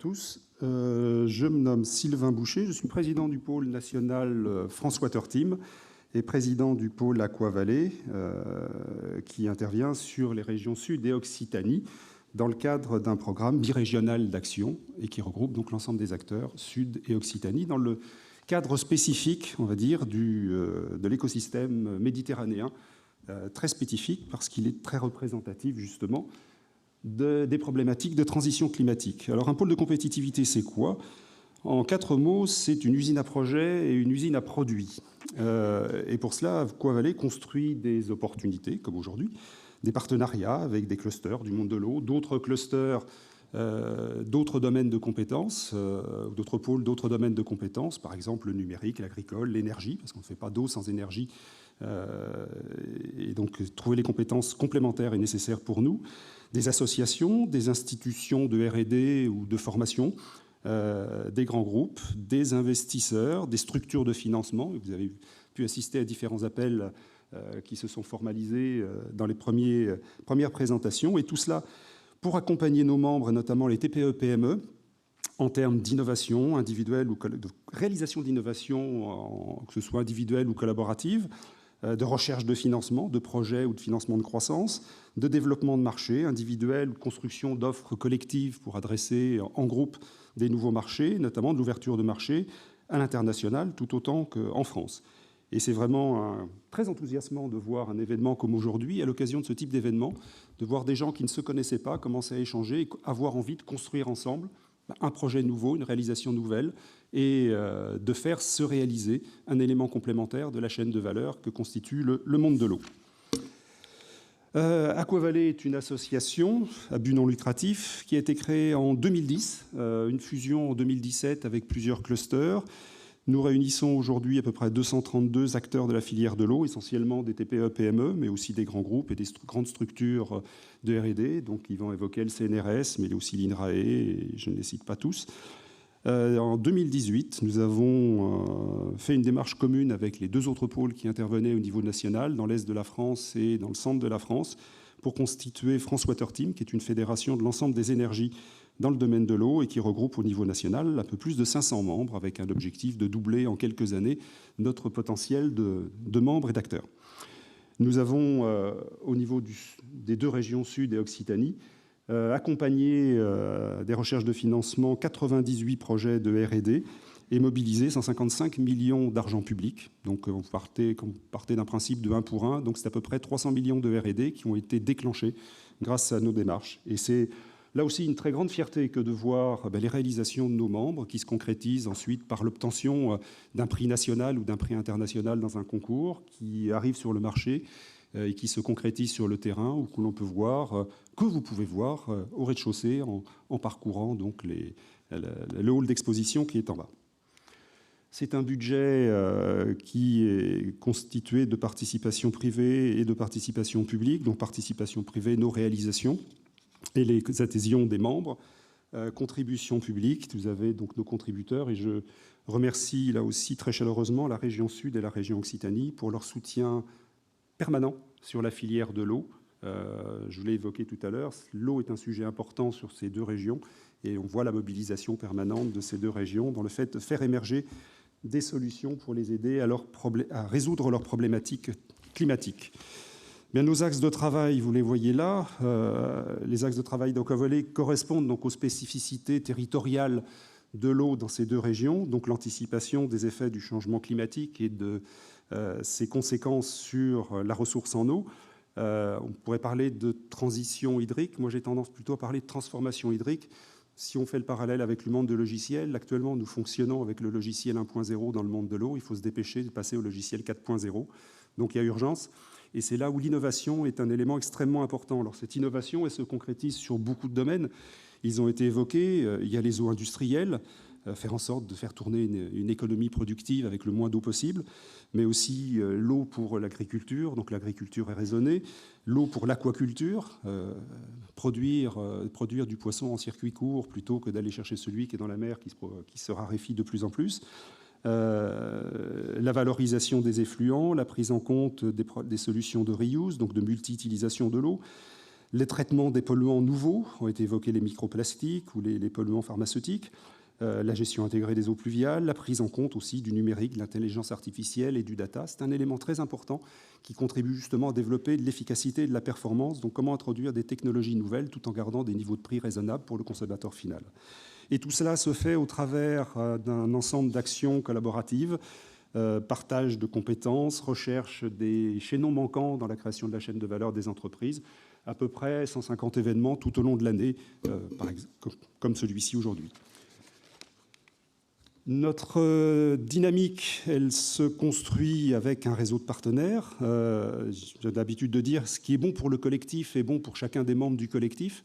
Tous. Je me nomme Sylvain Boucher, je suis président du pôle national France Water Team et président du pôle Aqua Vallée qui intervient sur les régions Sud et Occitanie dans le cadre d'un programme birégional d'action et qui regroupe donc l'ensemble des acteurs Sud et Occitanie dans le cadre spécifique, on va dire, de l'écosystème méditerranéen, très spécifique parce qu'il est très représentatif justement des problématiques de transition climatique. Alors un pôle de compétitivité, c'est quoi? En 4 mots, c'est une usine à projet et une usine à produits. Et pour cela, Aqua Vallée construit des opportunités, comme aujourd'hui, des partenariats avec des clusters du monde de l'eau, d'autres clusters, d'autres domaines de compétences, d'autres pôles, d'autres domaines de compétences, par exemple le numérique, l'agricole, l'énergie, parce qu'on ne fait pas d'eau sans énergie. Et donc trouver les compétences complémentaires est nécessaire pour nous. Des associations, des institutions de R&D ou de formation, des grands groupes, des investisseurs, des structures de financement. Vous avez pu assister à différents appels qui se sont formalisés dans les premières présentations. Et tout cela pour accompagner nos membres, notamment les TPE-PME, en termes d'innovation individuelle ou de réalisation d'innovation, que ce soit individuelle ou collaborative, de recherche de financement, de projets ou de financement de croissance, de développement de marché individuel, de construction d'offres collectives pour adresser en groupe des nouveaux marchés, notamment de l'ouverture de marchés à l'international tout autant qu'en France. Et c'est vraiment très enthousiasmant de voir un événement comme aujourd'hui, à l'occasion de ce type d'événement, de voir des gens qui ne se connaissaient pas commencer à échanger et avoir envie de construire ensemble un projet nouveau, une réalisation nouvelle, et de faire se réaliser un élément complémentaire de la chaîne de valeur que constitue le monde de l'eau. Aqua Vallée est une association à but non lucratif qui a été créée en 2010, une fusion en 2017 avec plusieurs clusters. Nous réunissons aujourd'hui à peu près 232 acteurs de la filière de l'eau, essentiellement des TPE-PME, mais aussi des grands groupes et des grandes structures de R&D. Donc, ils vont évoquer le CNRS, mais aussi l'INRAE, et je ne les cite pas tous. En 2018, nous avons fait une démarche commune avec les 2 autres pôles qui intervenaient au niveau national, dans l'Est de la France et dans le centre de la France, pour constituer France Water Team, qui est une fédération de l'ensemble des énergies dans le domaine de l'eau et qui regroupe au niveau national un peu plus de 500 membres, avec un objectif de doubler en quelques années notre potentiel de membres et d'acteurs. Nous avons, au niveau des 2 régions Sud et Occitanie, accompagné des recherches de financement 98 projets de R&D et mobilisé 155 millions d'argent public. Donc on partait d'un principe de 1 pour 1, donc c'est à peu près 300 millions de R&D qui ont été déclenchés grâce à nos démarches. Et c'est là aussi une très grande fierté que de voir les réalisations de nos membres qui se concrétisent ensuite par l'obtention d'un prix national ou d'un prix international dans un concours qui arrive sur le marché et qui se concrétise sur le terrain ou que l'on peut voir, que vous pouvez voir au rez-de-chaussée en parcourant donc le hall d'exposition qui est en bas. C'est un budget qui est constitué de participation privée et de participation publique, donc participation privée, nos réalisations, et les adhésions des membres, contribution publique, vous avez donc nos contributeurs, et je remercie là aussi très chaleureusement la région Sud et la région Occitanie pour leur soutien permanent sur la filière de l'eau. Je l'ai évoqué tout à l'heure, l'eau est un sujet important sur ces 2 régions, et on voit la mobilisation permanente de ces 2 régions dans le fait de faire émerger des solutions pour les aider à résoudre leurs problématiques climatiques. Bien, nos axes de travail, vous les voyez là. Les axes de travail d'Aqua Vallée correspondent donc aux spécificités territoriales de l'eau dans ces 2 régions, donc l'anticipation des effets du changement climatique et de ses conséquences sur la ressource en eau. On pourrait parler de transition hydrique. Moi, j'ai tendance plutôt à parler de transformation hydrique. Si on fait le parallèle avec le monde de logiciels, actuellement, nous fonctionnons avec le logiciel 1.0 dans le monde de l'eau. Il faut se dépêcher de passer au logiciel 4.0. Donc, il y a urgence. Et c'est là où l'innovation est un élément extrêmement important. Alors, cette innovation, elle se concrétise sur beaucoup de domaines. Ils ont été évoqués. Il y a les eaux industrielles, faire en sorte de faire tourner une économie productive avec le moins d'eau possible, mais aussi l'eau pour l'agriculture, donc l'agriculture est raisonnée, l'eau pour l'aquaculture, produire du poisson en circuit court plutôt que d'aller chercher celui qui est dans la mer qui se raréfie de plus en plus. La valorisation des effluents, la prise en compte des solutions de reuse, donc de multi-utilisation de l'eau, Les traitements des polluants nouveaux ont été évoqués, les microplastiques ou les polluants pharmaceutiques, la gestion intégrée des eaux pluviales, la prise en compte aussi du numérique, de l'intelligence artificielle et du data. C'est un élément très important qui contribue justement à développer de l'efficacité et de la performance. Donc comment introduire des technologies nouvelles tout en gardant des niveaux de prix raisonnables pour le consommateur final. Et tout cela se fait au travers d'un ensemble d'actions collaboratives, partage de compétences, recherche des chaînons manquants dans la création de la chaîne de valeur des entreprises, à peu près 150 événements tout au long de l'année, comme celui-ci aujourd'hui. Notre dynamique, elle se construit avec un réseau de partenaires. J'ai l'habitude de dire ce qui est bon pour le collectif est bon pour chacun des membres du collectif.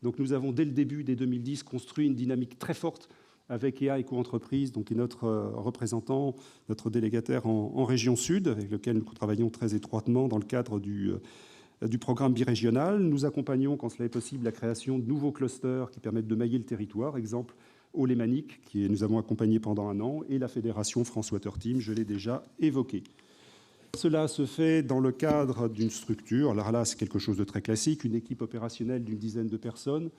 Donc nous avons, dès le début des 2010, construit une dynamique très forte avec EA Éco-entreprise, donc qui est notre représentant, notre délégataire en région sud, avec lequel nous travaillons très étroitement dans le cadre du programme birégional. Nous accompagnons, quand cela est possible, la création de nouveaux clusters qui permettent de mailler le territoire. Exemple, au Lémanique, qui nous avons accompagné pendant 1 an, et la fédération France Water Team, je l'ai déjà évoqué. Cela se fait dans le cadre d'une structure. Alors là, c'est quelque chose de très classique, une équipe opérationnelle d'une dizaine de personnes,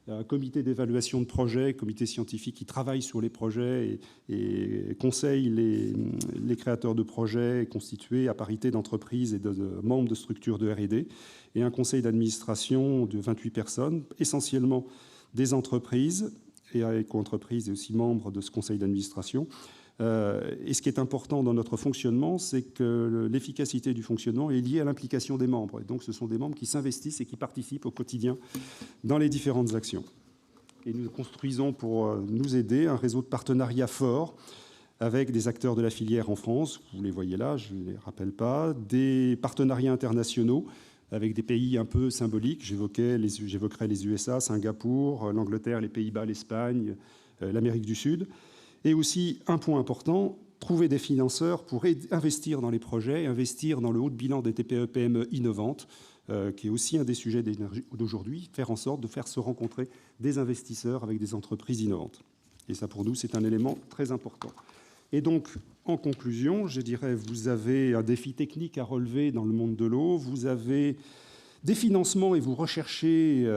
un comité d'évaluation de projets, comité scientifique qui travaille sur les projets et conseille les créateurs de projets constitués à parité d'entreprises et de membres de structures de R&D, et un conseil d'administration de 28 personnes, essentiellement des entreprises, et éco-entreprises et aussi membres de ce conseil d'administration. Et ce qui est important dans notre fonctionnement, c'est que l'efficacité du fonctionnement est liée à l'implication des membres. Et donc, ce sont des membres qui s'investissent et qui participent au quotidien dans les différentes actions. Et nous construisons, pour nous aider, un réseau de partenariats fort avec des acteurs de la filière en France. Vous les voyez là, je ne les rappelle pas. Des partenariats internationaux avec des pays un peu symboliques. J'évoquerai les USA, Singapour, l'Angleterre, les Pays-Bas, l'Espagne, l'Amérique du Sud. Et aussi, un point important, trouver des financeurs pour investir dans les projets, investir dans le haut de bilan des TPE-PME innovantes, qui est aussi un des sujets d'aujourd'hui, faire en sorte de faire se rencontrer des investisseurs avec des entreprises innovantes. Et ça, pour nous, c'est un élément très important. Et donc, en conclusion, je dirais, vous avez un défi technique à relever dans le monde de l'eau, vous avez des financements et vous recherchez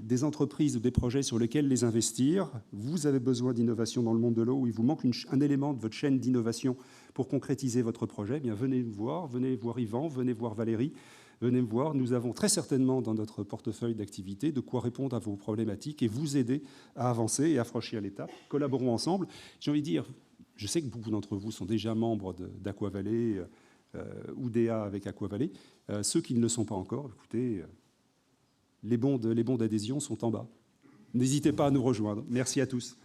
des entreprises ou des projets sur lesquels les investir. Vous avez besoin d'innovation dans le monde de l'eau où il vous manque un élément de votre chaîne d'innovation pour concrétiser votre projet. Eh bien, venez me voir, venez voir Yvan, venez voir Valérie, venez me voir. Nous avons très certainement dans notre portefeuille d'activités de quoi répondre à vos problématiques et vous aider à avancer et à franchir l'étape. Collaborons ensemble. J'ai envie de dire, je sais que beaucoup d'entre vous sont déjà membres d'Aqua-Vallée ou d'EA avec Aqua-Vallée. Ceux qui ne le sont pas encore, écoutez, les bons d'adhésion sont en bas. N'hésitez pas à nous rejoindre. Merci à tous.